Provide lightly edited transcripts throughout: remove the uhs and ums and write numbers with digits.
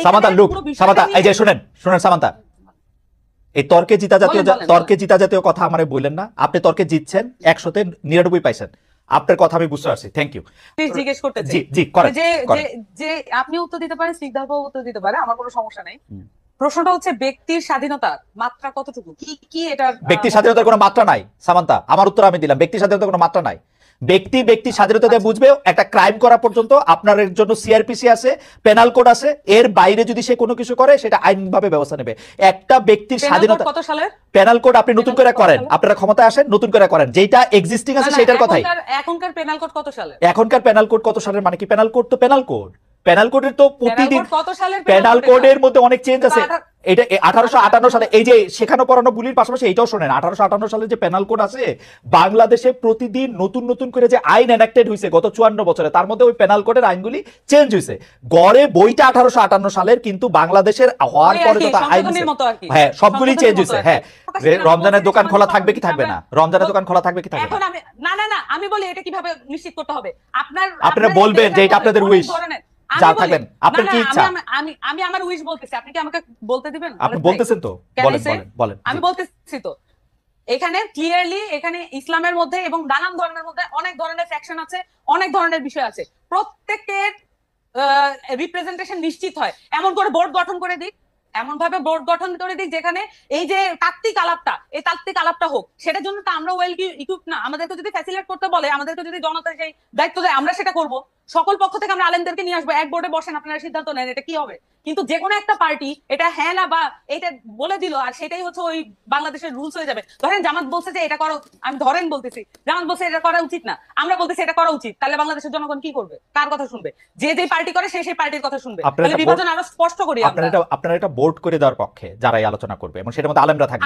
Samanta look, Samanta এই যে শুনেন শুনেন সামান্তা, এই তর্কে জিতা জাতীয় কথা আমারে বললেন না। আপনি তর্কে জিতছেন, 100-তে 99 পাইছেন। আপনার কথা আমি বুঝতে পারছি, থ্যাংক ইউ। জিজ্ঞেস করতে জি জি করেন যে আপনি উত্তর দিতে পারেন, স্নিগ্ধা উত্তর দিতে পারে, আমার কোনো সমস্যা নেই। প্রশ্নটা হচ্ছে ব্যক্তির স্বাধীনতার মাত্রা কতটুকু, কি কি এটা? ব্যক্তি স্বাধীনতার কোনো মাত্রা নাই সামান্তা, আমার উত্তর আমি দিলাম। ব্যক্তি স্বাধীনতার কোনো মাত্রা নাই। ব্যক্তি স্বাধীনতা দিয়ে বুঝবে, একটা ক্রাইম করা পর্যন্ত আপনার জন্য সিআরপিসি আছে, পেনাল কোড আছে, এর বাইরে যদি সে কোনো কিছু করে সেটা আইনভাবে ব্যবস্থা নেবে। একটা ব্যক্তির স্বাধীনতা কত সালের পেনাল কোড আপনি নতুন করে করেন, আপনারা ক্ষমতায় আসেন নতুন করে করেন, যেটা এক্সিস্টিং আছে সেটার কথাই। এখনকার পেনাল কোড কত সালের? এখনকার পেনাল কোড কত সালের মানে কি? পেনাল কোড তো পেনাল কোড, পেনাল কোডের তো প্রতিদিন কত সালের পেনাল কোডের মধ্যে অনেক চেঞ্জ আছে। এটা 1858 সালে, এই যে শেখানো পড়ানো বুলির পাশাপাশি এটাও শোনেন, 1858 সালে যে পেনাল কোড আছে, বাংলাদেশে প্রতিদিন নতুন নতুন করে যে আইন এনাক্টেড হয়েছে গত 54 বছরে, তার মধ্যে ওই পেনাল কোডের আইনগুলি চেঞ্জ হয়েছে। গড়ে বইটা 1858 সালের, কিন্তু বাংলাদেশের হওয়ার পরে যত আইন, হ্যাঁ সবগুলি চেঞ্জ হয়েছে। হ্যাঁ, রমজানের দোকান খোলা থাকবে কি থাকবে না, রমজানের দোকান খোলা থাকবে কি থাকবে না? না আমি বলি এটা কিভাবে নিশ্চিত করতে হবে? আপনারা বলবেন যে এটা আপনাদের উইশ, যা থাকবেন আপনার কি ইচ্ছা। আমি আমার উইশ বলতেছি, আপনি কি আমাকে বলতে দিবেন? আপনি বলতেছেন তো, বলেন বলেন। আমি বলতেছি তো, এখানে ক্লিয়ারলি এখানে ইসলামের মধ্যে এবং নানান ধর্মের মধ্যে অনেক ধরনের ফ্যাকশন আছে, অনেক ধরনের বিষয় আছে। প্রত্যেকের রিপ্রেজেন্টেশন নিশ্চিত হয়, এমন করে বোর্ড গঠন করে দিক, এমন ভাবে বোর্ড গঠন করে দিক যেখানে এই যে তাত্ত্বিক আলাপটা হোক। সেটার জন্য তো আমরা ওয়েল ইকুইপ না। আমাদেরকে যদি ফ্যাসিলিটেট করতে বলে, আমাদেরকে যদি জনতা সেই দায়িত্ব দেয়, আমরা সেটা করব। সকল পক্ষ থেকে আমরা আলেমদেরকে নিয়ে আসবো, এক বোর্ডে বসেন, আপনারা সিদ্ধান্ত নেন এটা কি হবে। কিন্তু যে কোনো একটা পার্টি এটা হ্যাঁ না বা এটা বলে দিল, আর সেটাই হচ্ছে ওই বাংলাদেশের রুলস হয়ে যাবে। ধরেন জামাত বলছে যে এটা করা, আমি বলতেছি জামাত বলছে এটা করা উচিত না, আমরা বলতেছি এটা করা উচিত, তাহলে বাংলাদেশের জনগণ কি করবে? কার কথা শুনবে? যে পার্টি করে সেই পার্টির কথা শুনবে। তাহলে বিভাজন আরো স্পষ্ট করি আপনারা এটা বোর্ড করে দেওয়ার পক্ষে যারাই আলোচনা করবে এবং সেটার মধ্যে আলেমরা থাকবে।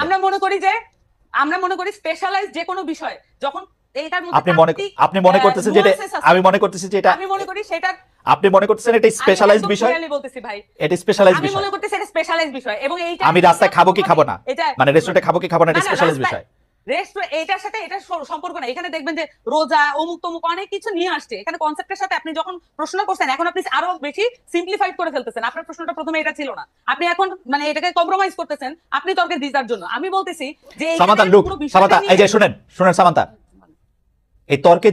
আমরা মনে করি স্পেশালাইজ যে কোনো বিষয় যখন আপনি মনে করতেছেন যেটা, আমি মনে করতেছি যে এটা, আমি মনে করি সেটা আপনি মনে করতেছেন এটা স্পেশালাইজড বিষয়। আমি বলতেছি ভাই, এটা স্পেশালাইজড বিষয়। আমি মনে করতেছি এটা স্পেশালাইজড বিষয়, এবং এইটা আমি রাস্তায় খাবো কি খাবো না, মানে রেস্টুরেন্টে খাবো কি খাবো না, এটা স্পেশালাইজড বিষয়। এটার সাথে এটা সম্পর্ক না। এখানে দেখবেন যে রোজা অমুক তমুক অনেক কিছু নিয়ে আসছে এখানে কনসেপ্টের সাথে। আপনি যখন প্রশ্ন করছেন, এখন আপনি আরো বেশি সিম্পলিফাইড করে ফেলতেছেন। আপনার প্রশ্নটা প্রথমে এটা ছিল না, আপনি এখন মানে এটাকে কম্প্রোমাইজ করতেছেন আপনি তর্কের দিদার জন্য। আমি বলতেছি যে সামান্তা লুক, সামান্তা এই যে শুনেন সামান্তা, এই তর্কে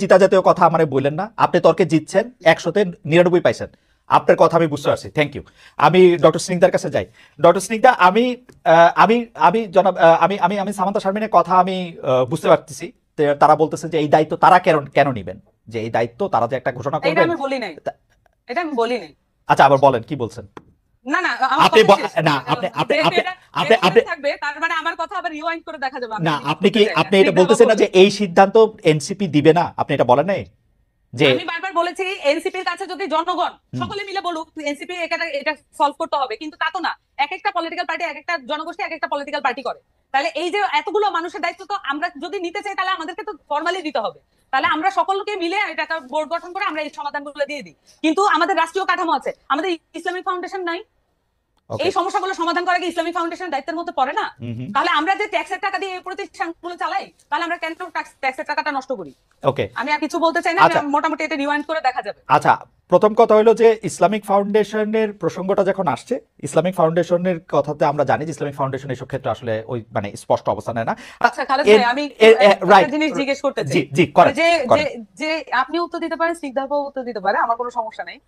জিতা জাতীয় কথা আমারে বললেন না। আপনি তর্কে জিতছেন, 100-তে 99 পাইছেন। আপনার কথা আমি বুঝতে পারছি, থ্যাংক ইউ। আমি ডক্টর স্নিগ্ধার কাছে যাই। ডক্টর স্নিগ্ধা, আমি জনাব আমি সামান্তা শারমিনের কথা আমি বুঝতে পারতেছি। তারা বলতেছে যে এই দায়িত্ব তারা কেন নিবেন, যে এই দায়িত্ব তারা যে একটা ঘোষণা করবেন। এটা আমি বলি নাই। আচ্ছা, আবার বলেন কি বলছেন। না আপনি এটা বলতেছেন না যে এই সিদ্ধান্ত এনসিপি দিবে না, আপনি এটা বলেন নাই যে? আমি বারবার বলেছি এনসিপির কাছে যদি জনগণ সকলে মিলে বলুক এনসিপি এটা সলভ করতে হবে, কিন্তু তা তো না। এক একটা পলিটিক্যাল পার্টি, এক একটা জনগোষ্ঠী এক একটা পলিটিক্যাল পার্টি করে। তাহলে এই যে এতগুলো মানুষের দায়িত্ব তো আমরা যদি নিতে চাই, তাহলে আমাদেরকে তো ফর্মালি দিতে হবে। তাহলে আমরা সকলকে মিলে এটা একটা বোর্ড গঠন করে আমরা এই সমাধানগুলো দিয়ে দিই। কিন্তু আমাদের রাষ্ট্রীয় কাঠামো আছে, আমাদের ইসলামিক ফাউন্ডেশন নাই। এই সমস্যাগুলো সমাধান করা কি ইসলামিক ফাউন্ডেশনের দায়িত্বের মধ্যে পড়ে না? তাহলে আমরা যে ট্যাক্সের টাকা দিয়ে এই প্রতিষ্ঠানগুলো চালাই, তাহলে আমরা কেন ট্যাক্সের টাকাটা নষ্ট করি? ওকে, আমি আর কিছু বলতে চাই না, মোটামুটি এটা রিওয়াইন্ড করে দেখা যাবে। আচ্ছা, প্রথম কথা হলো যে ইসলামিক ফাউন্ডেশনের প্রসঙ্গটা যখন আসছে, ইসলামিক ফাউন্ডেশনের কথাতে আমরা জানি যে ইসলামিক ফাউন্ডেশন এসব ক্ষেত্রে আসলে ওই মানে স্পষ্ট অবস্থান নেয় না। আচ্ছা খালেদ ভাই, আমি একটা জিনিস জিজ্ঞেস করতে চাই। জি করেন। যে আপনি উত্তর দিতে পারেন, স্নিগ্ধা উত্তর দিতে পারে, আমার কোনো সমস্যা নেই।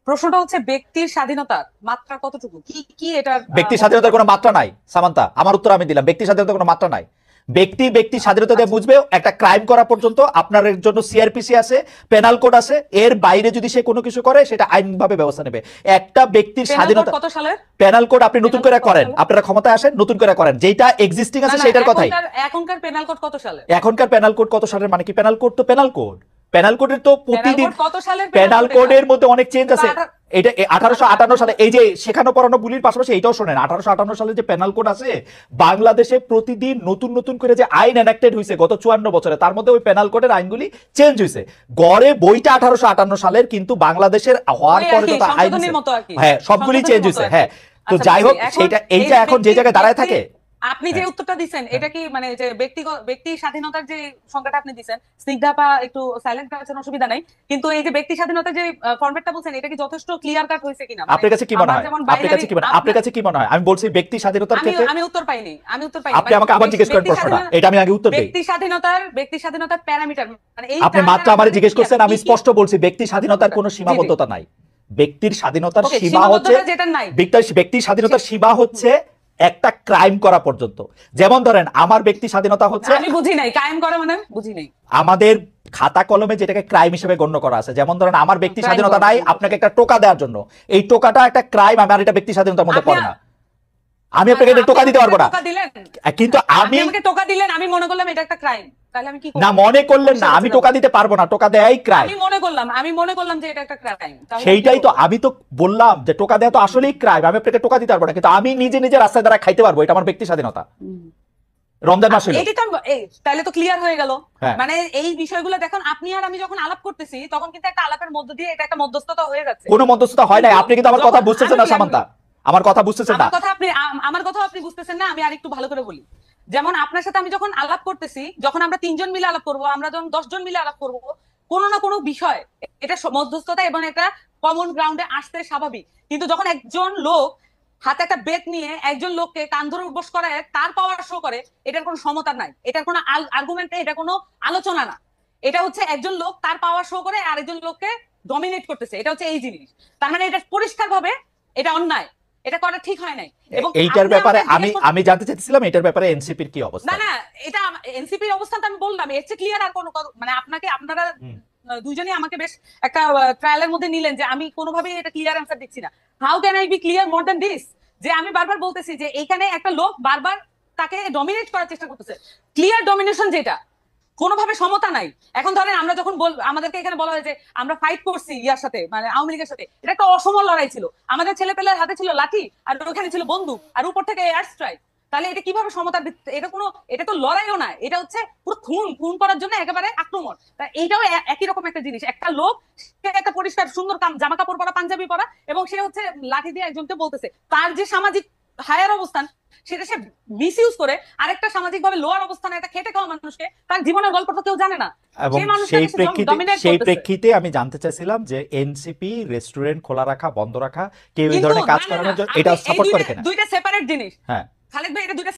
প্রশ্নটা হচ্ছে ব্যক্তির স্বাধীনতার মাত্রা কতটুকু, কি কি এটা? ব্যক্তি স্বাধীনতার কোনো মাত্রা নাই সামান্তা, আমার উত্তর আমি দিলাম। ব্যক্তি স্বাধীনতার কোনো মাত্রা নাই। ব্যক্তি স্বাধীনতা দিয়ে বুঝবে, একটা ক্রাইম করা পর্যন্ত আপনার জন্য সিআরপিসি আছে, পেনাল কোড আছে, এর বাইরে যদি সে কোনো কিছু করে সেটা আইনভাবে ব্যবস্থা নেবে। একটা ব্যক্তির স্বাধীনতা, কত সালের পেনাল কোড আপনি নতুন করে করেন, আপনারা ক্ষমতায় আসেন নতুন করে করেন, যেটা এক্সিস্টিং আছে সেটার কথাই। এখনকার পেনাল কোড কত সালের? এখনকার পেনাল কোড কত সালের মানে কি? পেনাল কোড তো পেনাল কোড, পেনাল কোডের তো প্রতিদিন কত সালের পেনাল কোডের মধ্যে অনেক চেঞ্জ আছে। এটা 1858 সালে, এই যে শেখানো পড়ানো বুলির পাশাপাশি এটাও শোনেন, 1858 সালে যে পেনাল কোড আছে, বাংলাদেশে প্রতিদিন নতুন নতুন করে যে আইন এনাক্টেড হয়েছে গত 54 বছরে, তার মধ্যে ওই পেনাল কোডের আইনগুলি চেঞ্জ হয়েছে। গড়ে বইটা 1858 সালের, কিন্তু বাংলাদেশের হওয়ার পরে যত আইন, হ্যাঁ সবগুলি চেঞ্জ হয়েছে। হ্যাঁ, তো যাই হোক, এইটা এখন যে জায়গায় দাঁড়ায় থাকে, আপনি যে হ্যাঁ। উত্তরটা দিচ্ছেন এটা কি মানে যে ব্যক্তি স্বাধীনতার যে সংজ্ঞাটা আপনি দিচ্ছেন, স্নিগ্ধাপা একটু সাইলেন্ট আছেন, অসুবিধা নাই, কিন্তু এই যে ব্যক্তি স্বাধীনতার যে ফরম্যাটটা বলছেন এটা কি যথেষ্ট ক্লিয়ার কাট হয়েছে কিনা? মানে আপনার কাছে কি মনে আমার হয়? যেমন আপনার কাছে কি মনে হয়? আপনার কাছে কি মনে হয়? আমি বলছি ব্যক্তি স্বাধীনতার আমি ক্ষেত্রে আমি উত্তর পাইনি, আপনি আমাকে আবার জিজ্ঞেস করেন প্রশ্নটা, এটা আমি আগে উত্তর দেই। ব্যক্তি স্বাধীনতার প্যারামিটার মানে এই আপনি মাত্র আমারে জিজ্ঞেস করছেন, আমি স্পষ্ট বলছি ব্যক্তি স্বাধীনতার কোনো সীমাবদ্ধতা নাই। ব্যক্তির স্বাধীনতার ওকে, সীমা হচ্ছে সীমাবদ্ধতা যেটা নাই, ব্যক্তির স্বাধীনতার সীমা হচ্ছে একটা ক্রাইম করা পর্যন্ত। যেমন ধরেন আমার ব্যক্তি স্বাধীনতা হচ্ছে, আমি বুঝি নাই কায়েম করা মানে বুঝি নাই। আমাদের খাতা কলমে যেটাকে ক্রাইম হিসেবে গণ্য করা আছে, যেমন ধরেন আমার ব্যক্তি Crime স্বাধীনতা করা। নাই আপনাকে একটা টোকা দেওয়ার জন্য, এই টোকাটা একটা ক্রাইম, আমার এটা ব্যক্তি স্বাধীনতার মধ্যে পড়ে না, আমি আপনাকে এটা টোকা দিতে পারবো না। টোকা দিলেন, কিন্তু আপনি আমি আমাকে টোকা দিলেন, আমি মনে করলাম এটা একটা ক্রাইম, তাহলে আমি কি করব? না, মনে করলেন না, আমি টোকা দিতে পারবো না, টোকা দেয়াই ক্রাইম। আমি মনে করলাম যে এটা একটা ক্রাইম, সেইটাই তো আমি তো বললাম যে টোকা দেওয়া তো আসলেই ক্রাইম, আমি আপনাকে টোকা দিতে পারবো না, কিন্তু আমি নিজে নিজে রাস্তায় দ্বারা খাইতে পারবো, এটা আমার ব্যক্তি স্বাধীনতা। রমজান মাস হলো, এটি তো তাহলে তো ক্লিয়ার হয়ে গেল। হ্যাঁ। মানে এই বিষয়গুলো দেখুন, আপনি আর আমি যখন আলাপ করতেছি তখন কিন্তু একটা আলাপের মধ্য দিয়ে এটা একটা মধ্যস্থতা হয়ে যাচ্ছে। কোনো মধ্যস্থতা হয় নাই, আপনি কিন্তু আমার কথা বুঝতেছেন না সামান্তা, আমার কথা বুঝতেছেন না। আমার কথা আপনি বুঝতেছেন না, আমি আরেকটু ভালো করে বলি। যেমন আপনার সাথে আমি যখন আলাপ করতেছি, যখন আমরা 3 জন মিলে আলাপ করবো, আমরা যখন 10 জন মিলে আলাপ করবো, কোনো না কোনো বিষয় এটা মধ্যস্থতা এবং এটা কমন গ্রাউন্ডে আসতে স্বাভাবিক। কিন্তু যখন একজন লোক হাতে একটা বেত নিয়ে একজন লোককে কান ধরে উঠবোস করায় তার পাওয়ার শো করে, এটার কোনো সমতা নাই, এটার কোনো আর্গুমেন্ট, এটা কোনো আলোচনা না। এটা হচ্ছে একজন লোক তার পাওয়ার শো করে আরেকজন লোককে ডমিনেট করতেছে, এটা হচ্ছে এই জিনিস। তার মানে এটা পরিষ্কার ভাবে এটা অন্যায়, এটা করা ঠিক হয় নাই। এবং এইটার আপনি ব্যাপারে আমাকে জিজ্ঞেস করছেন- আমি জানতে চাইছিলাম এটার ব্যাপারে এনসিপির কি অবস্থা। না না, এটা এনসিপির অবস্থান তো আমি বললাম, এর চেয়ে ক্লিয়ার আর কোনো মানে আপনারা দুইজনই আমাকে বেশ একটা ট্রায়ালের মধ্যে নিলেন যে আমি কোনোভাবেই এটা ক্লিয়ার অ্যান্সার দিচ্ছি না। How can I be clear more than this? যে আমি বারবার বলতেছি যে এইখানে একটা লোক বারবার তাকে ডমিনেট করার চেষ্টা করতেছে, ক্লিয়ার ডমিনেশন যেটা, কোনোভাবে সমতা নাই। এখন ধরেন আমরা যখন আমাদেরকে এখানে বলা হয় যে আমরা ফাইট করছি ইয়ার সাথে, মানে আওয়ামী লীগের সাথে, এটা একটা অসম লড়াই ছিল, আমাদের ছেলেপেলের হাতে ছিল লাঠি আর ওখানে ছিল বন্দুক আর উপর থেকে এয়ার স্ট্রাইক, তাহলে এটা কিভাবে সমতার ভিত্তিতে? এটা তো লড়াইও না, এটা হচ্ছে পুরো খুন করার জন্য একেবারে আক্রমণ। তা এইটাও একই রকম একটা জিনিস, একটা লোক সে একটা পরিষ্কার সুন্দর জামা কাপড় পরা, পাঞ্জাবি পরা, এবং সে হচ্ছে লাঠি দিয়ে একজনকে বলতেছে, তার যে সামাজিক হায়ার অবস্থান সেটা সে মিসইউজ করে আরেকটা সামাজিক ভাবে লোয়ার অবস্থানে একটা খেটে খাওয়া মানুষকে, তার জীবনের গল্প তো কেউ জানে না, এবং সেই প্রেক্ষিতে আমি জানতে চাইছিলাম যে এনসিপি রেস্টুরেন্ট খোলা রাখা, বন্ধ রাখা, কেউ এই ধরনের কাজ করানোর জন্য এটা সাপোর্ট করে কিনা? দুইটা সেপারেট জিনিস হ্যাঁ, খালেদ ভাই, এটা দুইটা